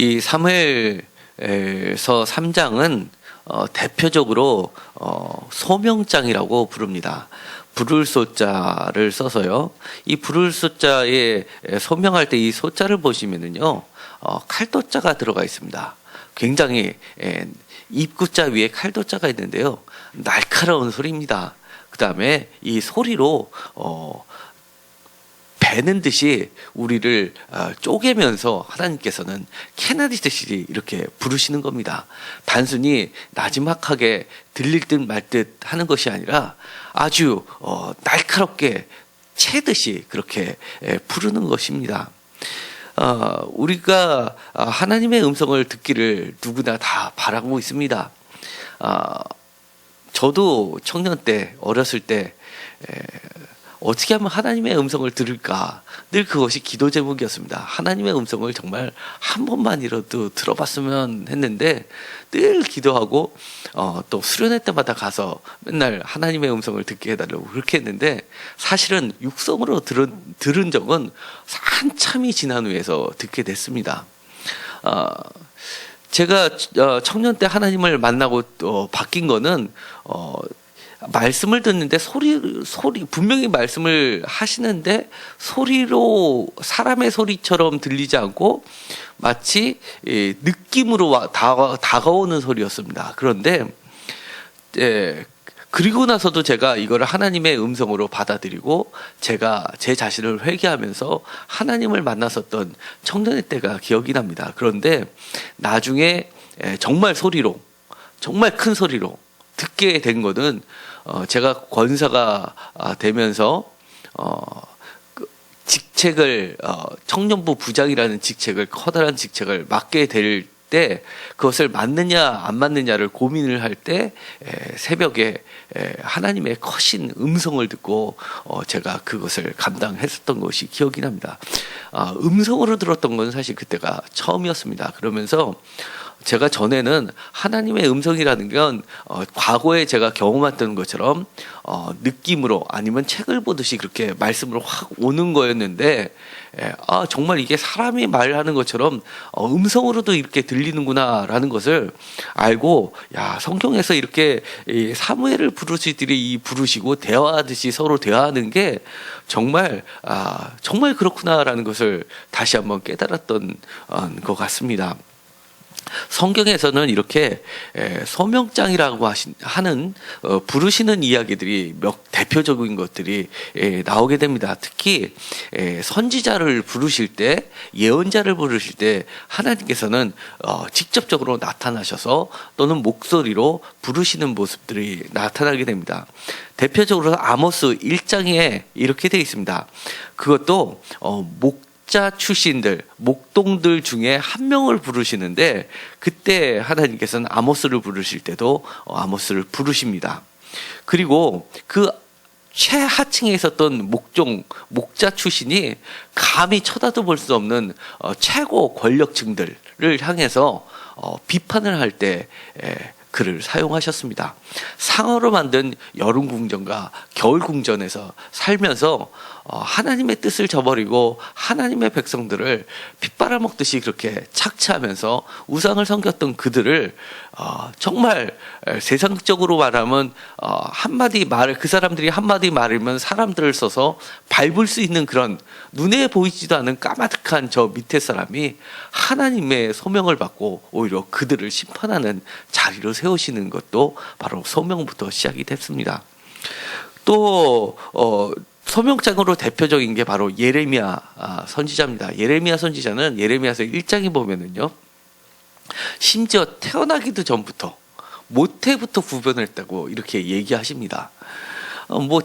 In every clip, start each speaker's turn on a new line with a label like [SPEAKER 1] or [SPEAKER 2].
[SPEAKER 1] 이 사무엘서 3장은 대표적으로 소명장이라고 부릅니다. 부를 소자를 써서요. 이 부를 소자에 소명할 때 이 소자를 보시면은요, 칼도자가 들어가 있습니다. 굉장히 입구자 위에 칼도자가 있는데요. 날카로운 소리입니다. 그 다음에 이 소리로 배는 듯이 우리를 쪼개면서 하나님께서는 캐나디듯이 이렇게 부르시는 겁니다. 단순히 나지막하게 들릴 듯 말 듯 하는 것이 아니라 아주 날카롭게 채듯이 그렇게 부르는 것입니다. 우리가 하나님의 음성을 듣기를 누구나 다 바라고 있습니다. 저도 청년 때, 어렸을 때 어떻게 하면 하나님의 음성을 들을까, 늘 그것이 기도 제목이었습니다. 하나님의 음성을 정말 한 번만이라도 들어봤으면 했는데 늘 기도하고 또 수련회 때마다 가서 맨날 하나님의 음성을 듣게 해달라고 그렇게 했는데, 사실은 육성으로 들은 적은 한참이 지난 후에서 듣게 됐습니다. 제가 청년 때 하나님을 만나고 또 바뀐 거는 말씀을 듣는데 소리 분명히 말씀을 하시는데 소리로, 사람의 소리처럼 들리지 않고 마치 느낌으로 다가오는 소리였습니다. 그런데 그리고 나서도 제가 이거를 하나님의 음성으로 받아들이고 제가 제 자신을 회개하면서 하나님을 만났었던 청년의 때가 기억이 납니다. 그런데 나중에 정말 소리로, 정말 큰 소리로 듣게 된 거는 제가 권사가 되면서 직책을, 청년부 부장이라는 직책을, 커다란 직책을 맡게 될 때 그것을 맞느냐 안 맞느냐를 고민을 할 때 새벽에 하나님의 커신 음성을 듣고 제가 그것을 감당했었던 것이 기억이 납니다. 음성으로 들었던 건 사실 그때가 처음이었습니다. 그러면서 제가 전에는 하나님의 음성이라는 건 과거에 제가 경험했던 것처럼 느낌으로 아니면 책을 보듯이 그렇게 말씀으로 확 오는 거였는데, 정말 이게 사람이 말하는 것처럼 음성으로도 이렇게 들리는구나라는 것을 알고, 성경에서 이렇게 사무엘을 부르시고 대화하듯이 서로 대화하는 게 정말 그렇구나라는 것을 다시 한번 깨달았던 것 같습니다. 성경에서는 이렇게 소명장이라고 하는 부르시는 이야기들이 대표적인 것들이 나오게 됩니다. 특히 선지자를 부르실 때, 예언자를 부르실 때 하나님께서는 직접적으로 나타나셔서 또는 목소리로 부르시는 모습들이 나타나게 됩니다. 대표적으로 아모스 1장에 이렇게 되어 있습니다. 그것도 목자 출신들, 목동들 중에 한 명을 부르시는데, 그때 하나님께서는 아모스를 부르실 때도 아모스를 부르십니다. 그리고 그 최하층에 있었던 목자 출신이 감히 쳐다도 볼 수 없는 최고 권력층들을 향해서 비판을 할 때 그를 사용하셨습니다. 상어로 만든 여름 궁전과 겨울 궁전에서 살면서 하나님의 뜻을 저버리고 하나님의 백성들을 pit빨아먹듯이 그렇게 착취하면서 우상을 섬겼던 그들을 정말 세상적으로 말하면 한마디 말을, 그 사람들이 한마디 말이면 사람들을 써서 밟을 수 있는 그런 눈에 보이지도 않은 까마득한 저 밑에 사람이 하나님의 소명을 받고 오히려 그들을 심판하는 자리로 세우시는 것도 바로 소명부터 시작이 됐습니다. 또 소명장으로 대표적인 게 바로 예레미야 선지자입니다. 예레미야 선지자는 예레미야서 1장에 보면은요, 심지어 태어나기도 전부터 모태부터 구별했다고 이렇게 얘기하십니다.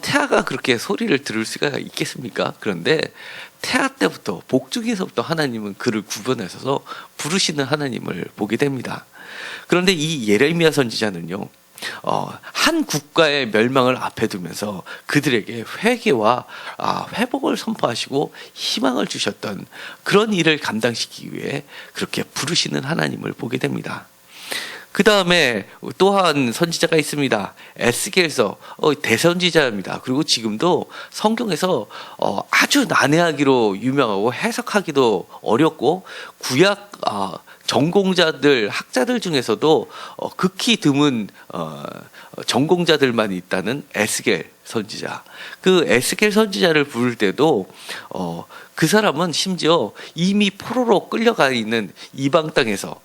[SPEAKER 1] 태아가 그렇게 소리를 들을 수가 있겠습니까? 그런데 태아 때부터, 복중에서부터 하나님은 그를 구분하셔서 부르시는 하나님을 보게 됩니다. 그런데 이 예레미야 선지자는요, 한 국가의 멸망을 앞에 두면서 그들에게 회개와 회복을 선포하시고 희망을 주셨던 그런 일을 감당시키기 위해 그렇게 부르시는 하나님을 보게 됩니다. 그 다음에 또한 선지자가 있습니다. 에스겔서 대선지자입니다. 그리고 지금도 성경에서 아주 난해하기로 유명하고 해석하기도 어렵고 구약 전공자들 학자들 중에서도 극히 드문 전공자들만 있다는 에스겔 선지자. 그 에스겔 선지자를 부를 때도 그 사람은 심지어 이미 포로로 끌려가 있는 이방 땅에서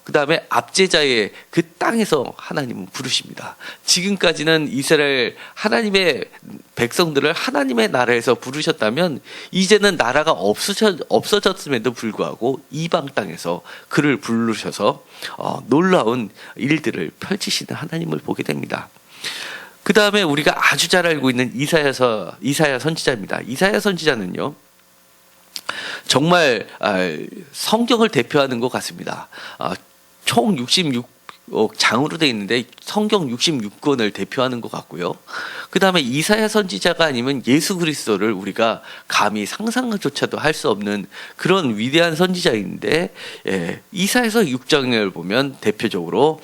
[SPEAKER 1] 그 다음에 압제자의 그 땅에서 하나님은 부르십니다. 지금까지는 이스라엘 하나님의 백성들을 하나님의 나라에서 부르셨다면 이제는 나라가 없어졌음에도 불구하고 이방 땅에서 그를 부르셔서 놀라운 일들을 펼치시는 하나님을 보게 됩니다. 그 다음에 우리가 아주 잘 알고 있는 이사야 선지자입니다. 이사야 선지자는요, 정말 성경을 대표하는 것 같습니다. 총 66장으로 되어 있는데 성경 66권을 대표하는 것 같고요. 그 다음에 이사야 선지자가 아니면 예수 그리스도를 우리가 감히 상상조차도 할 수 없는 그런 위대한 선지자인데, 이사야서 6장을 보면 대표적으로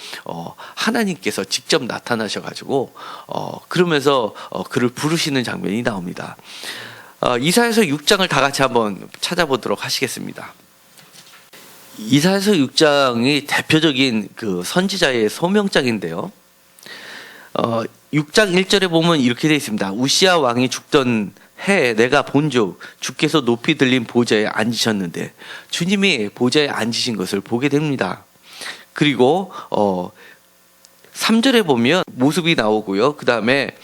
[SPEAKER 1] 하나님께서 직접 나타나셔가지고 그러면서 그를 부르시는 장면이 나옵니다. 이사야서 6장을 다 같이 한번 찾아보도록 하시겠습니다. 이사야서 6장이 대표적인 그 선지자의 소명장인데요. 6장 1절에 보면 이렇게 되어 있습니다. 우시야 왕이 죽던 해에 내가 본즉 주께서 높이 들린 보좌에 앉으셨는데, 주님이 보좌에 앉으신 것을 보게 됩니다. 그리고 3절에 보면 모습이 나오고요. 그 다음에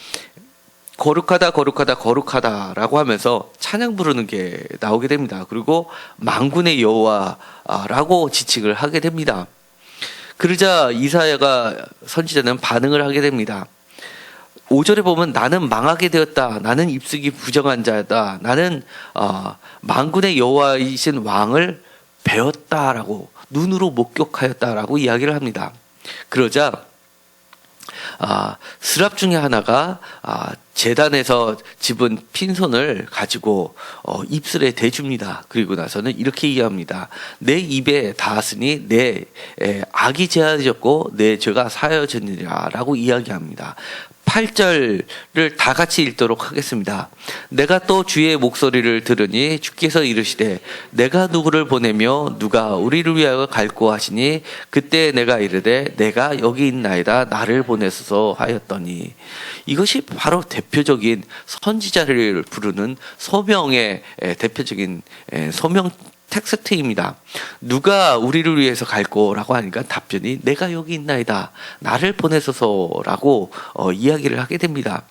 [SPEAKER 1] 거룩하다 거룩하다 거룩하다라고 하면서 찬양 부르는 게 나오게 됩니다. 그리고 만군의 여호와라고 지칭을 하게 됩니다. 그러자 이사야가 선지자는 반응을 하게 됩니다. 5절에 보면 나는 망하게 되었다. 나는 입술이 부정한 자다. 나는 만군의 여호와이신 왕을 배웠다라고, 눈으로 목격하였다라고 이야기를 합니다. 그러자 스랍 중에 하나가 제단에서 집은 핀손을 가지고 입술에 대줍니다. 그리고 나서는 이렇게 이야기합니다. 내 입에 닿았으니 내 악이 제하여졌고 내 죄가 사하여졌느니라 라고 이야기합니다. 8절을 다 같이 읽도록 하겠습니다. 내가 또 주의 목소리를 들으니 주께서 이르시되 내가 누구를 보내며 누가 우리를 위하여 갈고 하시니 그때 내가 이르되 내가 여기 있나이다 나를 보내소서 하였더니. 이것이 바로 대표적인 선지자를 부르는 소명의 대표적인 소명 텍스트입니다. 누가 우리를 위해서 갈고라고 하니까 답변이 내가 여기 있나이다 나를 보내소서라고 이야기를 하게 됩니다.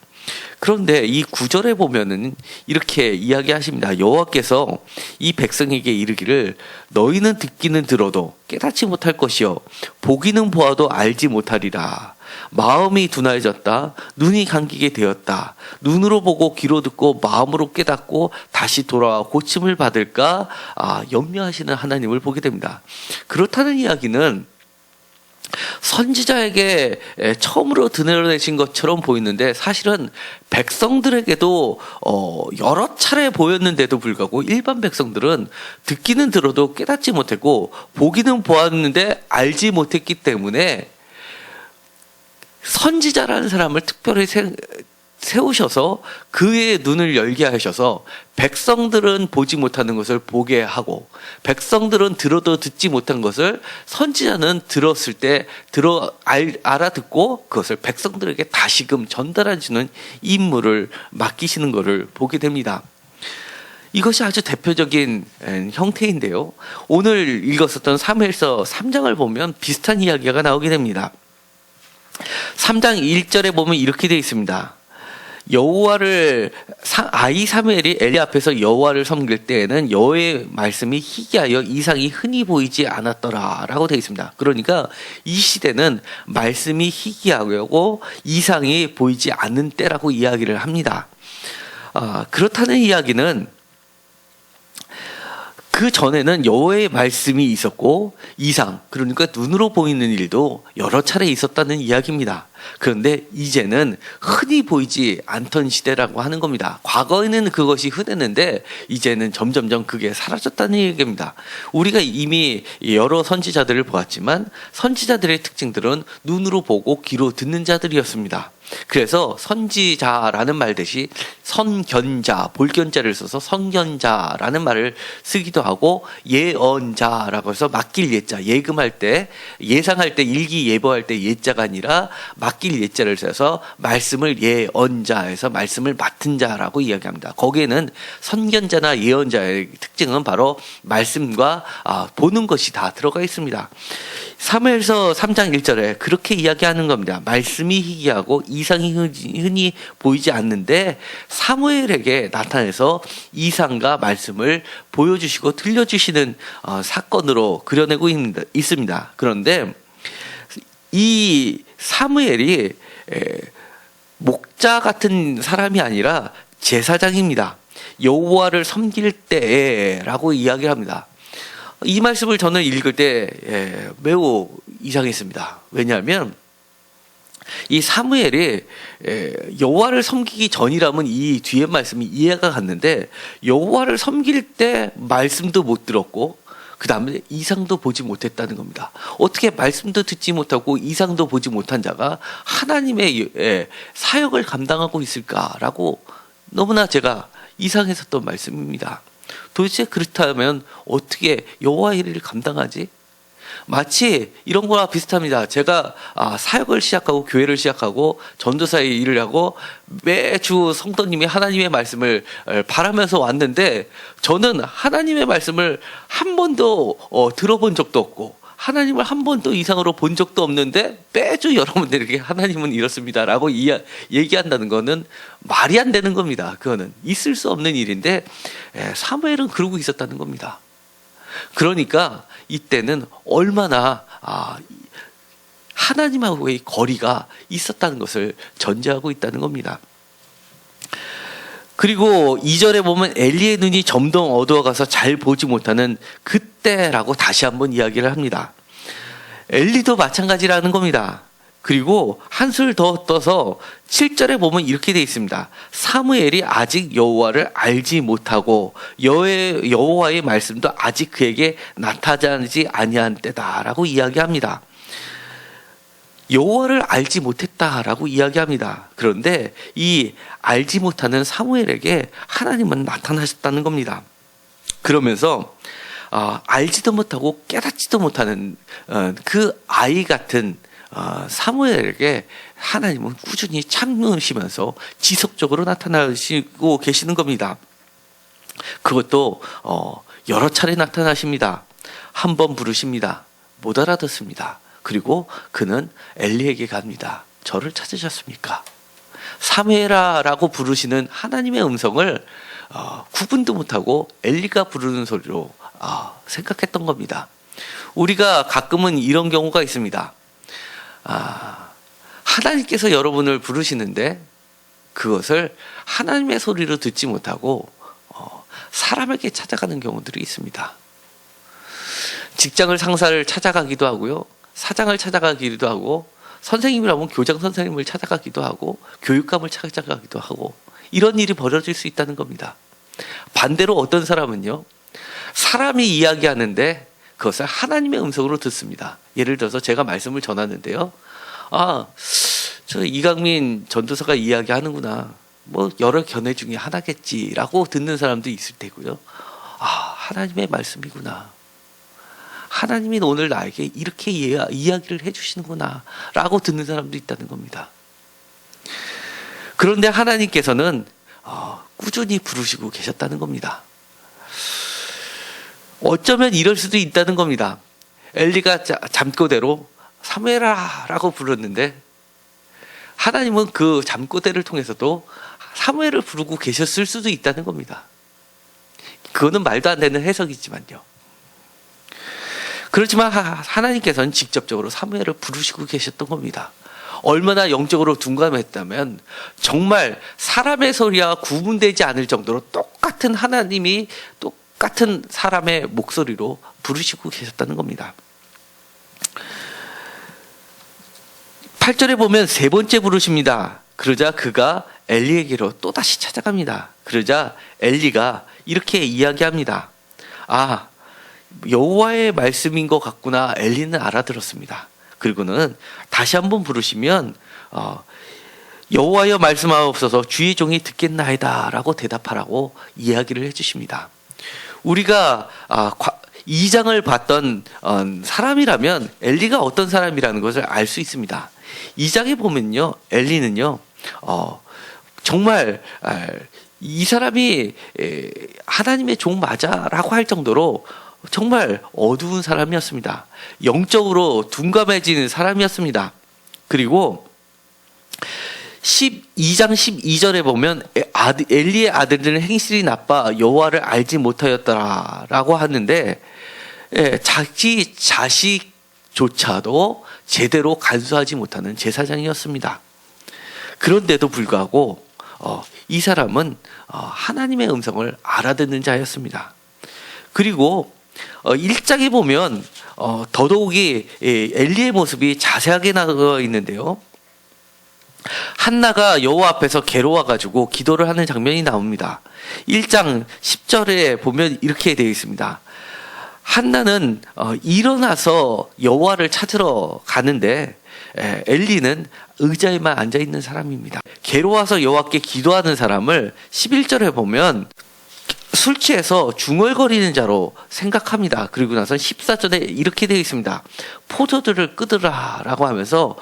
[SPEAKER 1] 그런데 이 9절에 보면은 이렇게 이야기하십니다. 여호와께서 이 백성에게 이르기를 너희는 듣기는 들어도 깨닫지 못할 것이요 보기는 보아도 알지 못하리라. 마음이 둔해졌다. 눈이 감기게 되었다. 눈으로 보고 귀로 듣고 마음으로 깨닫고 다시 돌아와 고침을 받을까 염려하시는 하나님을 보게 됩니다. 그렇다는 이야기는 선지자에게 처음으로 드러내신 것처럼 보이는데 사실은 백성들에게도 여러 차례 보였는데도 불구하고 일반 백성들은 듣기는 들어도 깨닫지 못했고 보기는 보았는데 알지 못했기 때문에 선지자라는 사람을 특별히 세우셔서 그의 눈을 열게 하셔서 백성들은 보지 못하는 것을 보게 하고 백성들은 들어도 듣지 못한 것을 선지자는 들었을 때 알아듣고 그것을 백성들에게 다시금 전달해 주는 임무를 맡기시는 것을 보게 됩니다. 이것이 아주 대표적인 형태인데요. 오늘 읽었었던 사무엘서 3장을 보면 비슷한 이야기가 나오게 됩니다. 3장 1절에 보면 이렇게 되어 있습니다. 여호와를 아이 사무엘이 엘리 앞에서 여호와를 섬길 때에는 여호와의 말씀이 희귀하여 이상이 흔히 보이지 않았더라라고 되어 있습니다. 그러니까 이 시대는 말씀이 희귀하고 이상이 보이지 않는 때라고 이야기를 합니다. 그렇다는 이야기는 그 전에는 여호와의 말씀이 있었고 이상, 그러니까 눈으로 보이는 일도 여러 차례 있었다는 이야기입니다. 그런데 이제는 흔히 보이지 않던 시대라고 하는 겁니다. 과거에는 그것이 흔했는데 이제는 점점점 그게 사라졌다는 얘기입니다. 우리가 이미 여러 선지자들을 보았지만 선지자들의 특징들은 눈으로 보고 귀로 듣는 자들이었습니다. 그래서 선지자라는 말 대신 선견자, 볼견자를 써서 선견자라는 말을 쓰기도 하고 예언자라고 해서 맡길 예자, 예금할 때, 예상할 때, 일기예보할 때 예자가 아니라 맡길 예자를 써서 말씀을 예언자에서 말씀을 맡은 자라고 이야기합니다. 거기에는 선견자나 예언자의 특징은 바로 말씀과 보는 것이 다 들어가 있습니다. 사무엘서 3장 1절에 그렇게 이야기하는 겁니다. 말씀이 희귀하고 이상이 흔히 보이지 않는데 사무엘에게 나타내서 이상과 말씀을 보여주시고 들려주시는 사건으로 그려내고 있습니다. 그런데 이 사무엘이 목자 같은 사람이 아니라 제사장입니다. 여호와를 섬길 때라고 이야기합니다. 이 말씀을 저는 읽을 때 매우 이상했습니다. 왜냐하면 이 사무엘이 여호와를 섬기기 전이라면 이 뒤에 말씀이 이해가 갔는데 여호와를 섬길 때 말씀도 못 들었고 그 다음에 이상도 보지 못했다는 겁니다. 어떻게 말씀도 듣지 못하고 이상도 보지 못한 자가 하나님의 사역을 감당하고 있을까라고 너무나 제가 이상했었던 말씀입니다. 도대체 그렇다면 어떻게 여호와의 일을 감당하지? 마치 이런 거와 비슷합니다. 제가 사역을 시작하고 교회를 시작하고 전도사의 일을 하고 매주 성도님이 하나님의 말씀을 바라면서 왔는데 저는 하나님의 말씀을 한 번도 들어본 적도 없고 하나님을 한 번도 이상으로 본 적도 없는데 매주 여러분들에게 하나님은 이렇습니다라고 얘기한다는 거는 말이 안 되는 겁니다. 그거는 있을 수 없는 일인데 사무엘은 그러고 있었다는 겁니다. 그러니까 이때는 얼마나 하나님하고의 거리가 있었다는 것을 전제하고 있다는 겁니다. 그리고 2절에 보면 엘리의 눈이 점점 어두워가서 잘 보지 못하는 그때라고 다시 한번 이야기를 합니다. 엘리도 마찬가지라는 겁니다. 그리고 한술 더 떠서 7절에 보면 이렇게 되어 있습니다. 사무엘이 아직 여호와를 알지 못하고 여호와의 말씀도 아직 그에게 나타나지 아니한 때다라고 이야기합니다. 여호와를 알지 못했다라고 이야기합니다. 그런데 이 알지 못하는 사무엘에게 하나님은 나타나셨다는 겁니다. 그러면서 알지도 못하고 깨닫지도 못하는 그 아이 같은 사무엘에게 하나님은 꾸준히 참으시면서 지속적으로 나타나시고 계시는 겁니다. 그것도 여러 차례 나타나십니다. 한 번 부르십니다. 못 알아듣습니다. 그리고 그는 엘리에게 갑니다. 저를 찾으셨습니까? 사무엘아라고 부르시는 하나님의 음성을 구분도 못하고 엘리가 부르는 소리로 생각했던 겁니다. 우리가 가끔은 이런 경우가 있습니다. 하나님께서 여러분을 부르시는데 그것을 하나님의 소리로 듣지 못하고 사람에게 찾아가는 경우들이 있습니다. 직장을 상사를 찾아가기도 하고요. 사장을 찾아가기도 하고 선생님이라면 교장 선생님을 찾아가기도 하고 교육감을 찾아가기도 하고 이런 일이 벌어질 수 있다는 겁니다. 반대로 어떤 사람은요. 사람이 이야기하는데 그것을 하나님의 음성으로 듣습니다. 예를 들어서 제가 말씀을 전하는데요. 저 이강민 전도사가 이야기하는구나. 뭐 여러 견해 중에 하나겠지라고 듣는 사람도 있을 테고요. 하나님의 말씀이구나. 하나님이 오늘 나에게 이렇게 이야기를 해주시는구나 라고 듣는 사람도 있다는 겁니다. 그런데 하나님께서는 꾸준히 부르시고 계셨다는 겁니다. 어쩌면 이럴 수도 있다는 겁니다. 엘리가 잠꼬대로 사무엘아 라고 불렀는데 하나님은 그 잠꼬대를 통해서도 사무엘을 부르고 계셨을 수도 있다는 겁니다. 그거는 말도 안 되는 해석이지만요. 그렇지만 하나님께서는 직접적으로 사무엘을 부르시고 계셨던 겁니다. 얼마나 영적으로 둔감했다면 정말 사람의 소리와 구분되지 않을 정도로 똑같은 하나님이 똑같은 사람의 목소리로 부르시고 계셨다는 겁니다. 8절에 보면 세 번째 부르십니다. 그러자 그가 엘리에게로 또다시 찾아갑니다. 그러자 엘리가 이렇게 이야기합니다. 아, 여호와의 말씀인 것 같구나. 엘리는 알아들었습니다. 그리고는 다시 한번 부르시면 여호와여 말씀하옵소서, 주의 종이 듣겠나이다 라고 대답하라고 이야기를 해주십니다. 우리가 2장을 봤던 사람이라면 엘리가 어떤 사람이라는 것을 알 수 있습니다. 2장에 보면요, 엘리는요 정말 이 사람이 하나님의 종 맞아라고 할 정도로 정말 어두운 사람이었습니다. 영적으로 둔감해지는 사람이었습니다. 그리고 12장 12절에 보면 엘리의 아들들은 행실이 나빠 여호와를 알지 못하였더라라고 하는데, 자기 자식조차도 제대로 간수하지 못하는 제사장이었습니다. 그런데도 불구하고 이 사람은 하나님의 음성을 알아듣는 자였습니다. 그리고 1장에 보면 더더욱이 엘리의 모습이 자세하게 나와 있는데요. 한나가 여호와 앞에서 괴로워가지고 기도를 하는 장면이 나옵니다. 1장 10절에 보면 이렇게 되어 있습니다. 한나는 일어나서 여호와를 찾으러 가는데 엘리는 의자에만 앉아있는 사람입니다. 괴로워서 여호와께 기도하는 사람을 11절에 보면 술 취해서 중얼거리는 자로 생각합니다. 그리고 나서 14절에 이렇게 되어 있습니다. 포도들을 끄더라 라고 하면서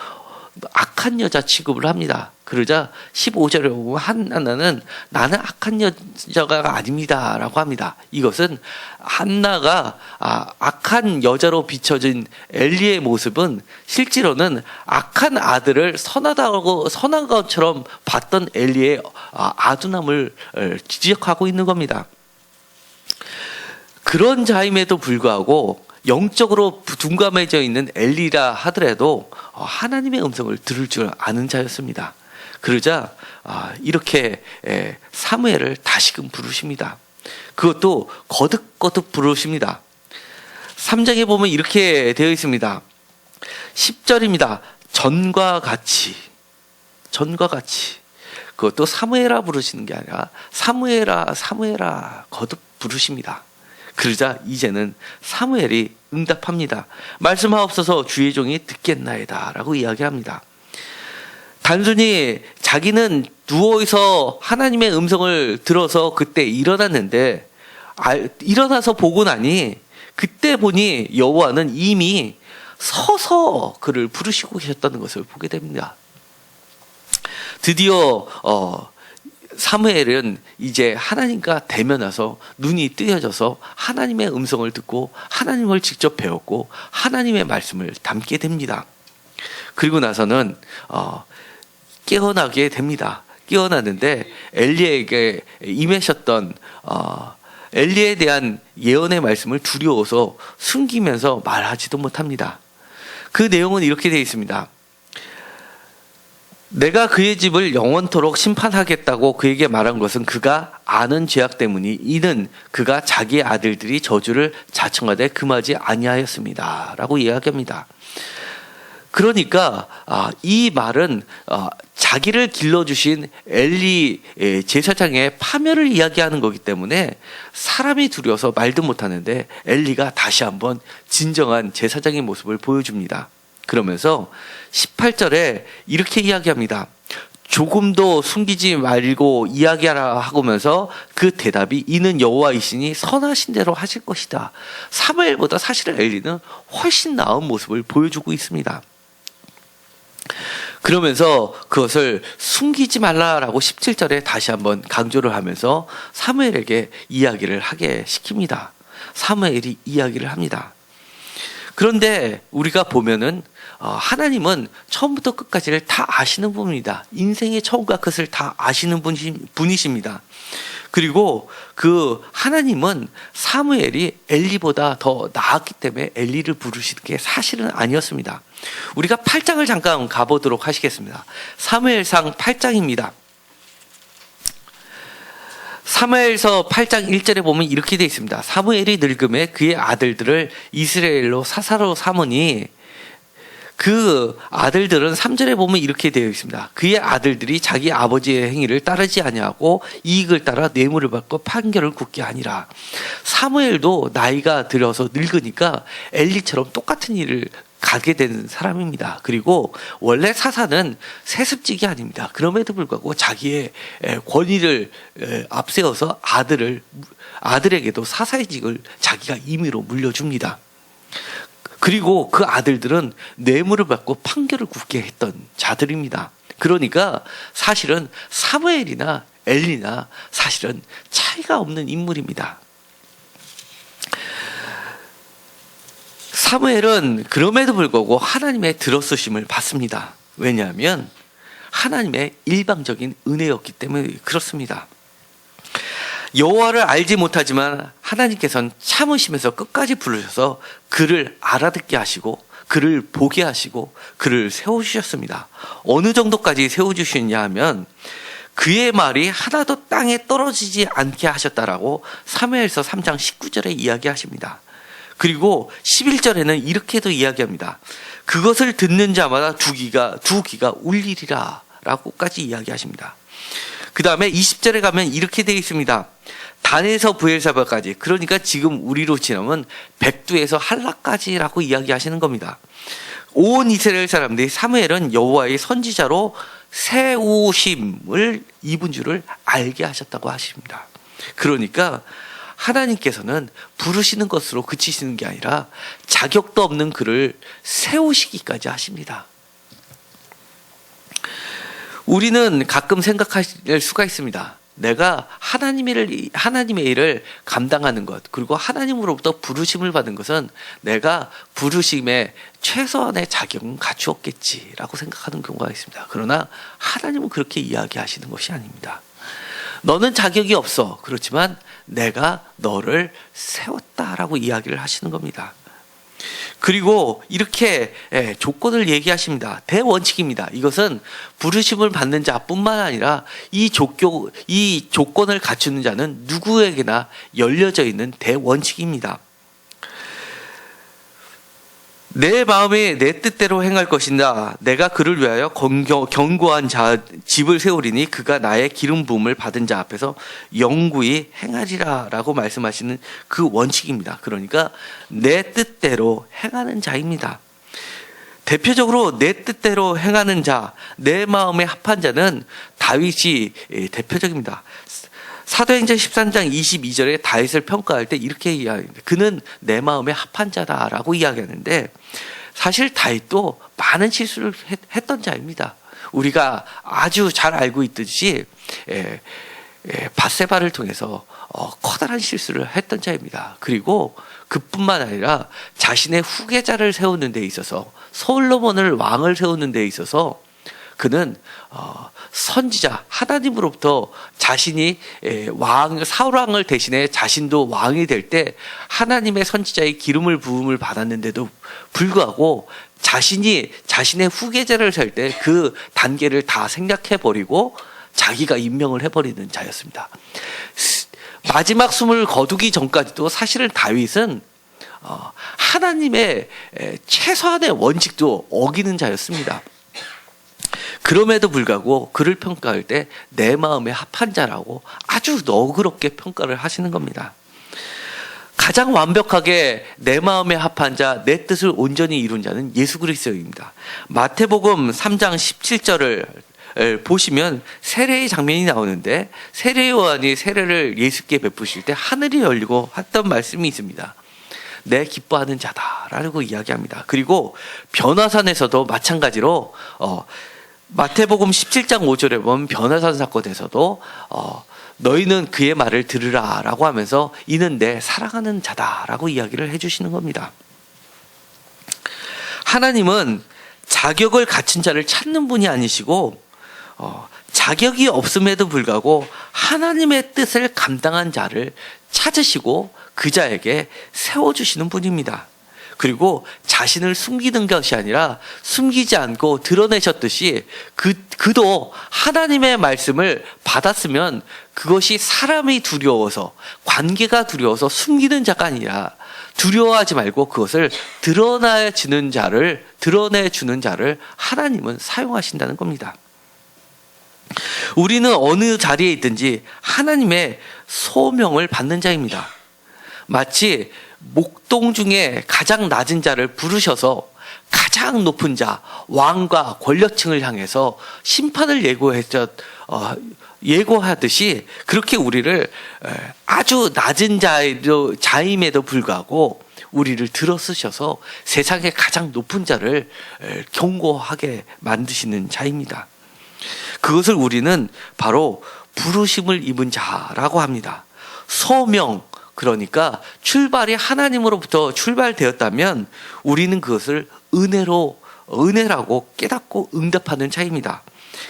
[SPEAKER 1] 악한 여자 취급을 합니다. 그러자 15절에 보면 한나는 나는 악한 여자가 아닙니다 라고 합니다. 이것은 한나가 악한 여자로 비춰진 엘리의 모습은 실제로는 악한 아들을 선한 것처럼 봤던 엘리의 아둔함을 지적하고 있는 겁니다. 그런 자임에도 불구하고 영적으로 둔감해져 있는 엘리라 하더라도 하나님의 음성을 들을 줄 아는 자였습니다. 그러자 이렇게 사무엘을 다시금 부르십니다. 그것도 거듭거듭 부르십니다. 3장에 보면 이렇게 되어 있습니다. 10절입니다. 전과 같이 그것도 사무엘아 부르시는 게 아니라 사무엘아 거듭 부르십니다. 그러자 이제는 사무엘이 응답합니다. 말씀하옵소서, 주의 종이 듣겠나이다 라고 이야기합니다. 단순히 자기는 누워서 하나님의 음성을 들어서 그때 일어났는데, 일어나서 보고 나니 그때 보니 여호와는 이미 서서 그를 부르시고 계셨다는 것을 보게 됩니다. 드디어 사무엘은 이제 하나님과 대면해서 눈이 뜨여져서 하나님의 음성을 듣고 하나님을 직접 배웠고 하나님의 말씀을 담게 됩니다. 그리고 나서는 깨어나게 됩니다. 깨어나는데 엘리에게 임하셨던 엘리에 대한 예언의 말씀을 두려워서 숨기면서 말하지도 못합니다. 그 내용은 이렇게 되어 있습니다. 내가 그의 집을 영원토록 심판하겠다고 그에게 말한 것은 그가 아는 죄악 때문이, 이는 그가 자기의 아들들이 저주를 자청하되 금하지 아니하였습니다 라고 이야기합니다. 그러니까 이 말은 자기를 길러주신 엘리 제사장의 파멸을 이야기하는 거기 때문에 사람이 두려워서 말도 못하는데 엘리가 다시 한번 진정한 제사장의 모습을 보여줍니다. 그러면서 18절에 이렇게 이야기합니다. 조금도 숨기지 말고 이야기하라 하면서 그 대답이 이는 여호와이시니 선하신 대로 하실 것이다. 사무엘보다 사실은 엘리는 훨씬 나은 모습을 보여주고 있습니다. 그러면서 그것을 숨기지 말라라고 17절에 다시 한번 강조를 하면서 사무엘에게 이야기를 하게 시킵니다. 사무엘이 이야기를 합니다. 그런데 우리가 보면은 하나님은 처음부터 끝까지를 다 아시는 분입니다. 인생의 처음과 끝을 다 아시는 분이십니다. 그리고 그 하나님은 사무엘이 엘리보다 더 나았기 때문에 엘리를 부르시는 게 사실은 아니었습니다. 우리가 8장을 잠깐 가보도록 하시겠습니다. 사무엘상 8장입니다. 사무엘서 8장 1절에 보면 이렇게 되어 있습니다. 사무엘이 늙음에 그의 아들들을 이스라엘로 사사로 삼으니 그 아들들은 3절에 보면 이렇게 되어 있습니다. 그의 아들들이 자기 아버지의 행위를 따르지 아니하고 이익을 따라 뇌물을 받고 판결을 굳게 하니라. 사무엘도 나이가 들어서 늙으니까 엘리처럼 똑같은 일을 가게 되는 사람입니다. 그리고 원래 사사는 세습직이 아닙니다. 그럼에도 불구하고 자기의 권위를 앞세워서 아들에게도 사사의 직을 자기가 임의로 물려줍니다. 그리고 그 아들들은 뇌물을 받고 판결을 굳게 했던 자들입니다. 그러니까 사실은 사무엘이나 엘리나 사실은 차이가 없는 인물입니다. 사무엘은 그럼에도 불구하고 하나님의 들어쓰심을 받습니다. 왜냐하면 하나님의 일방적인 은혜였기 때문에 그렇습니다. 여호와를 알지 못하지만 하나님께서는 참으시면서 끝까지 부르셔서 그를 알아듣게 하시고 그를 보게 하시고 그를 세워주셨습니다. 어느 정도까지 세워주셨냐 하면 그의 말이 하나도 땅에 떨어지지 않게 하셨다라고 사무엘서 3장 19절에 이야기하십니다. 그리고 11절에는 이렇게도 이야기합니다. 그것을 듣는 자마다 두 귀가 울리리라 라고까지 이야기하십니다. 그 다음에 20절에 가면 이렇게 되어 있습니다. 단에서 브엘사바까지, 그러니까 지금 우리로 치면 백두에서 할라까지라고 이야기하시는 겁니다. 온 이스라엘 사람들이 사무엘은 여호와의 선지자로 세우심을 입은 줄을 알게 하셨다고 하십니다. 그러니까 하나님께서는 부르시는 것으로 그치시는 게 아니라 자격도 없는 그를 세우시기까지 하십니다. 우리는 가끔 생각할 수가 있습니다. 내가 하나님의 일을 감당하는 것, 그리고 하나님으로부터 부르심을 받은 것은 내가 부르심의 최소한의 자격은 갖추었겠지라고 생각하는 경우가 있습니다. 그러나 하나님은 그렇게 이야기하시는 것이 아닙니다. 너는 자격이 없어. 그렇지만 내가 너를 세웠다라고 이야기를 하시는 겁니다. 그리고 이렇게 조건을 얘기하십니다. 대원칙입니다. 이것은 부르심을 받는 자뿐만 아니라 이 조건을 갖추는 자는 누구에게나 열려져 있는 대원칙입니다. 내 마음에 내 뜻대로 행할 것이다. 내가 그를 위하여 견고한 집을 세우리니 그가 나의 기름 부음을 받은 자 앞에서 영구히 행하리라 라고 말씀하시는 그 원칙입니다. 그러니까 내 뜻대로 행하는 자입니다. 대표적으로 내 뜻대로 행하는 자, 내 마음에 합한 자는 다윗이 대표적입니다. 사도행전 13장 22절에 다윗을 평가할 때 이렇게 이야기합니다. 그는 내 마음에 합한 자다라고 이야기하는데 사실 다윗도 많은 실수를 했던 자입니다. 우리가 아주 잘 알고 있듯이 밧세바를 통해서 커다란 실수를 했던 자입니다. 그리고 그뿐만 아니라 자신의 후계자를 세우는 데 있어서 솔로몬을 왕을 세우는 데 있어서 그는 선지자, 하나님으로부터 자신이 사울왕을 대신해 자신도 왕이 될 때 하나님의 선지자의 기름을 부음을 받았는데도 불구하고 자신이 자신의 후계자를 살 때 그 단계를 다 생략해버리고 자기가 임명을 해버리는 자였습니다. 마지막 숨을 거두기 전까지도 사실은 다윗은 하나님의 최소한의 원칙도 어기는 자였습니다. 그럼에도 불구하고 그를 평가할 때 내 마음에 합한 자라고 아주 너그럽게 평가를 하시는 겁니다. 가장 완벽하게 내 마음에 합한 자, 내 뜻을 온전히 이룬 자는 예수 그리스도입니다. 마태복음 3장 17절을 보시면 세례의 장면이 나오는데 세례 요한이 세례를 예수께 베푸실 때 하늘이 열리고 했던 말씀이 있습니다. 내 기뻐하는 자다라고 이야기합니다. 그리고 변화산에서도 마찬가지로 마태복음 17장 5절에 보면 변화산 사건에서도 너희는 그의 말을 들으라 라고 하면서 이는 내 사랑하는 자다라고 이야기를 해주시는 겁니다. 하나님은 자격을 갖춘 자를 찾는 분이 아니시고 자격이 없음에도 불구하고 하나님의 뜻을 감당한 자를 찾으시고 그 자에게 세워주시는 분입니다. 그리고 자신을 숨기는 것이 아니라 숨기지 않고 드러내셨듯이 그도 하나님의 말씀을 받았으면 그것이 사람이 두려워서 관계가 두려워서 숨기는 자가 아니라 두려워하지 말고 그것을 드러내주는 자를 하나님은 사용하신다는 겁니다. 우리는 어느 자리에 있든지 하나님의 소명을 받는 자입니다. 마치 목동 중에 가장 낮은 자를 부르셔서 가장 높은 자, 왕과 권력층을 향해서 심판을 예고하듯이 그렇게 우리를 아주 낮은 자임에도 불구하고 우리를 들어쓰셔서 세상의 가장 높은 자를 경고하게 만드시는 자입니다. 그것을 우리는 바로 부르심을 입은 자라고 합니다. 소명, 그러니까 출발이 하나님으로부터 출발되었다면 우리는 그것을 은혜라고 깨닫고 응답하는 자입니다.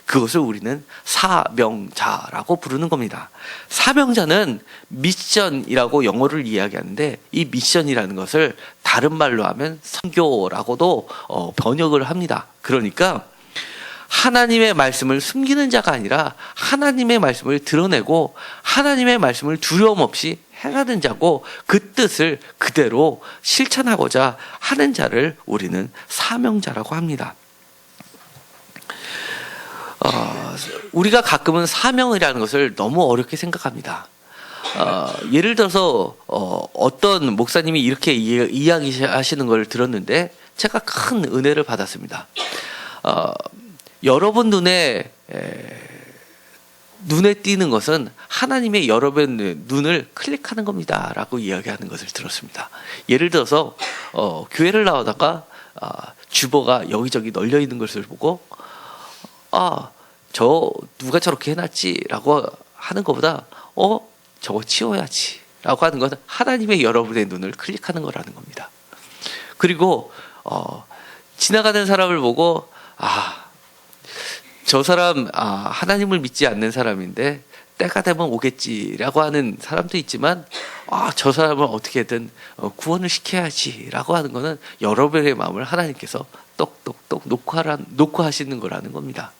[SPEAKER 1] 그것을 우리는 사명자라고 부르는 겁니다. 사명자는 미션이라고 영어를 이야기하는데 이 미션이라는 것을 다른 말로 하면 선교라고도 번역을 합니다. 그러니까 하나님의 말씀을 숨기는 자가 아니라 하나님의 말씀을 드러내고 하나님의 말씀을 두려움 없이 행하는 자고 그 뜻을 그대로 실천하고자 하는 자를 우리는 사명자라고 합니다. 우리가 가끔은 사명이라는 것을 너무 어렵게 생각합니다. 예를 들어서 어떤 목사님이 이렇게 이야기하시는 걸 들었는데 제가 큰 은혜를 받았습니다. 여러분 눈에 띄는 것은 하나님의 여러분의 눈을 클릭하는 겁니다 라고 이야기하는 것을 들었습니다. 예를 들어서 교회를 나오다가 주보가 여기저기 널려 있는 것을 보고 저 누가 저렇게 해놨지 라고 하는 것보다 저거 치워야지 라고 하는 것은 하나님의 여러분의 눈을 클릭하는 거라는 겁니다. 그리고 지나가는 사람을 보고 저 사람 하나님을 믿지 않는 사람인데 때가 되면 오겠지라고 하는 사람도 있지만 저 사람을 어떻게든 구원을 시켜야지라고 하는 것은 여러분의 마음을 하나님께서 똑똑똑 녹화하시는 거라는 겁니다.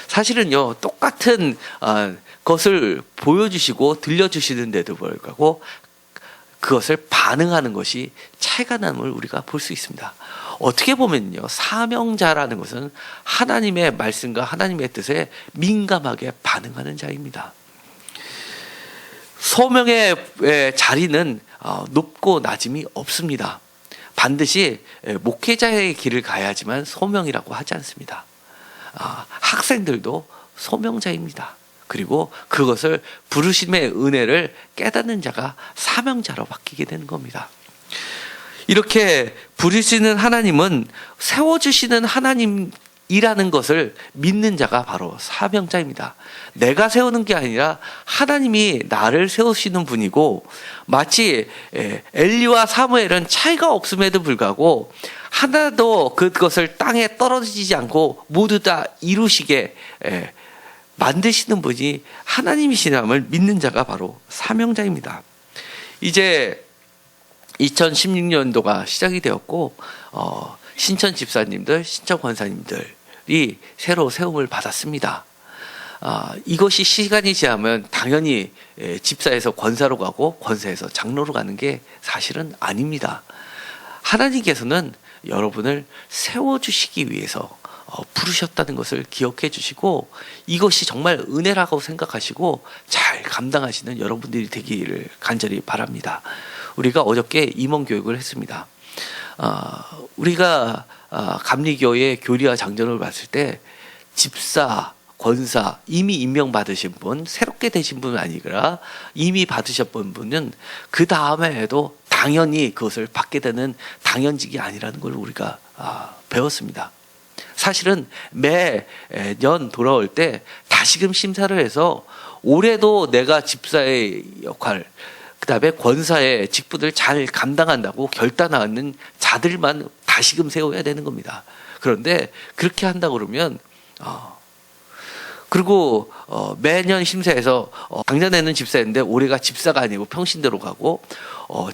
[SPEAKER 1] 사실은요, 똑같은 것을 보여주시고 들려주시는데도 불구하고 그것을 반응하는 것이 차이가 남을 우리가 볼 수 있습니다. 어떻게 보면요, 사명자라는 것은 하나님의 말씀과 하나님의 뜻에 민감하게 반응하는 자입니다. 소명의 자리는 높고 낮음이 없습니다. 반드시 목회자의 길을 가야지만 소명이라고 하지 않습니다. 학생들도 소명자입니다. 그리고 그것을 부르심의 은혜를 깨닫는 자가 사명자로 바뀌게 되는 겁니다. 이렇게 부르시는 하나님은 세워주시는 하나님이라는 것을 믿는 자가 바로 사명자입니다. 내가 세우는 게 아니라 하나님이 나를 세우시는 분이고, 마치 엘리와 사무엘은 차이가 없음에도 불구하고 하나도 그것을 땅에 떨어지지 않고 모두 다 이루시게 만드시는 분이 하나님이시함을 믿는 자가 바로 사명자입니다. 이제 2016년도가 시작이 되었고 신천 집사님들, 신천 권사님들이 새로 세움을 받았습니다. 이것이 시간이 지나면 당연히 집사에서 권사로 가고 권사에서 장로로 가는 게 사실은 아닙니다. 하나님께서는 여러분을 세워주시기 위해서 부르셨다는 것을 기억해 주시고, 이것이 정말 은혜라고 생각하시고 잘 감당하시는 여러분들이 되기를 간절히 바랍니다. 우리가 어저께 임원 교육을 했습니다. 우리가 감리교회 교리와 장전을 봤을 때 집사, 권사, 이미 임명받으신 분, 새롭게 되신 분은 아니라 이미 받으셨던 분은 그 다음에도 당연히 그것을 받게 되는 당연직이 아니라는 걸 우리가 배웠습니다. 사실은 매년 돌아올 때 다시금 심사를 해서 올해도 내가 집사의 역할, 그 다음에 권사의 직분을 잘 감당한다고 결단하는 자들만 다시금 세워야 되는 겁니다. 그런데 그렇게 한다 그러면 그리고 매년 심사에서 작년에는 집사였는데 올해가 집사가 아니고 평신대로 가고,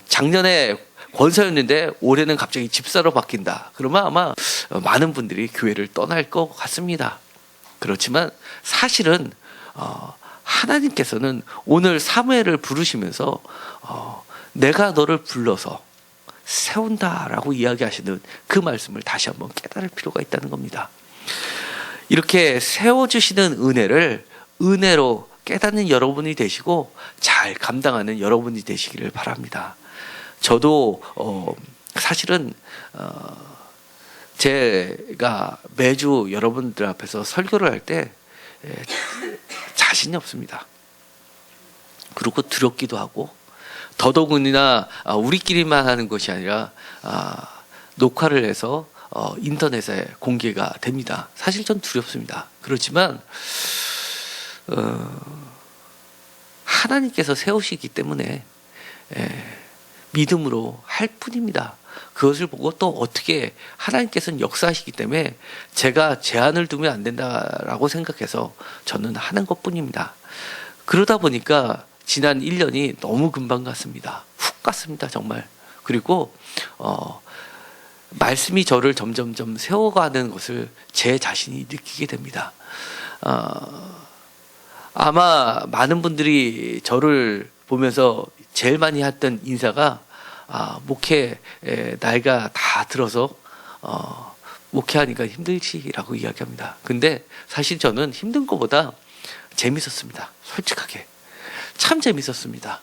[SPEAKER 1] 작년에 권사였는데 올해는 갑자기 집사로 바뀐다. 그러면 아마 많은 분들이 교회를 떠날 것 같습니다. 그렇지만 사실은 하나님께서는 오늘 사무엘을 부르시면서 내가 너를 불러서 세운다라고 이야기하시는 그 말씀을 다시 한번 깨달을 필요가 있다는 겁니다. 이렇게 세워주시는 은혜를 은혜로 깨닫는 여러분이 되시고 잘 감당하는 여러분이 되시기를 바랍니다. 저도 사실은 제가 매주 여러분들 앞에서 설교를 할 때 자신이 없습니다. 그리고 두렵기도 하고, 더더군이나 우리끼리만 하는 것이 아니라 녹화를 해서 인터넷에 공개가 됩니다. 사실 전 두렵습니다. 그렇지만 하나님께서 세우시기 때문에 믿음으로 할 뿐입니다. 그것을 보고 또 어떻게 하나님께서는 역사하시기 때문에 제가 제한을 두면 안 된다라고 생각해서 저는 하는 것뿐입니다. 그러다 보니까 지난 1년이 너무 금방 갔습니다. 훅 갔습니다, 정말. 그리고 말씀이 저를 점점점 세워가는 것을 제 자신이 느끼게 됩니다. 아마 많은 분들이 저를 보면서 제일 많이 했던 인사가 목회 나이가 다 들어서 목회하니까 힘들지라고 이야기합니다. 근데 사실 저는 힘든 것보다 재밌었습니다. 솔직하게 참 재밌었습니다.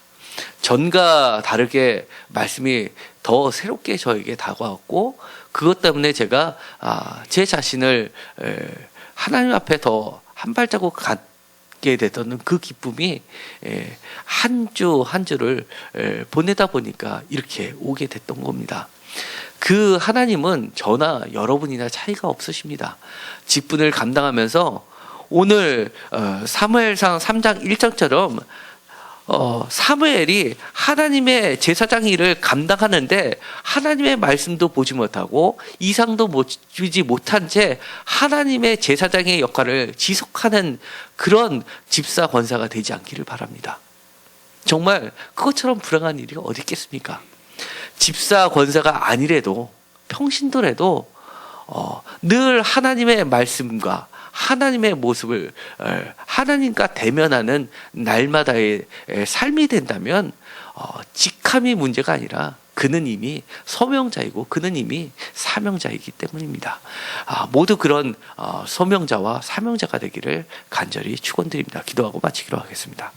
[SPEAKER 1] 전과 다르게 말씀이 더 새롭게 저에게 다가왔고, 그것 때문에 제가 제 자신을 하나님 앞에 더 한 발자국 갖게 되던 그 기쁨이 한 주 한 주를 보내다 보니까 이렇게 오게 됐던 겁니다. 그 하나님은 저나 여러분이나 차이가 없으십니다. 직분을 감당하면서 오늘 사무엘상 3장 1절처럼 사무엘이 하나님의 제사장 일을 감당하는데 하나님의 말씀도 보지 못하고 이상도 보지 못한 채 하나님의 제사장의 역할을 지속하는 그런 집사 권사가 되지 않기를 바랍니다. 정말 그것처럼 불행한 일이 어디 있겠습니까? 집사 권사가 아니래도 평신도래도 늘 하나님의 말씀과 하나님의 모습을 하나님과 대면하는 날마다의 삶이 된다면 직함이 문제가 아니라 그는 이미 소명자이고 그는 이미 사명자이기 때문입니다. 모두 그런 소명자와 사명자가 되기를 간절히 축원드립니다. 기도하고 마치기로 하겠습니다.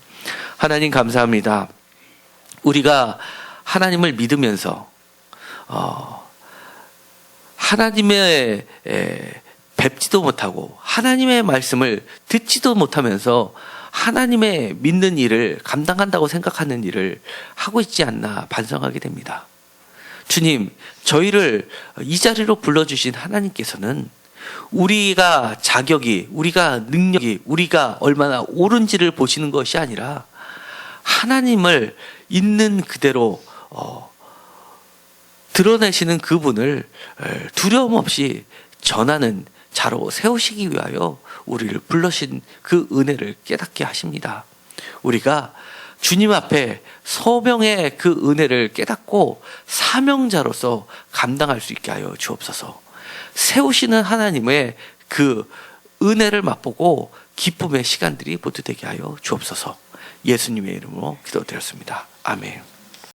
[SPEAKER 1] 하나님 감사합니다. 우리가 하나님을 믿으면서 하나님의 뵙지도 못하고 하나님의 말씀을 듣지도 못하면서 하나님의 믿는 일을 감당한다고 생각하는 일을 하고 있지 않나 반성하게 됩니다. 주님, 저희를 이 자리로 불러주신 하나님께서는 우리가 자격이, 우리가 능력이, 우리가 얼마나 옳은지를 보시는 것이 아니라 하나님을 있는 그대로 드러내시는 그분을 두려움 없이 전하는 자로 세우시기 위하여 우리를 불러신 그 은혜를 깨닫게 하십니다. 우리가 주님 앞에 소명의 그 은혜를 깨닫고 사명자로서 감당할 수 있게 하여 주옵소서. 세우시는 하나님의 그 은혜를 맛보고 기쁨의 시간들이 모두 되게 하여 주옵소서. 예수님의 이름으로 기도드렸습니다. 아멘.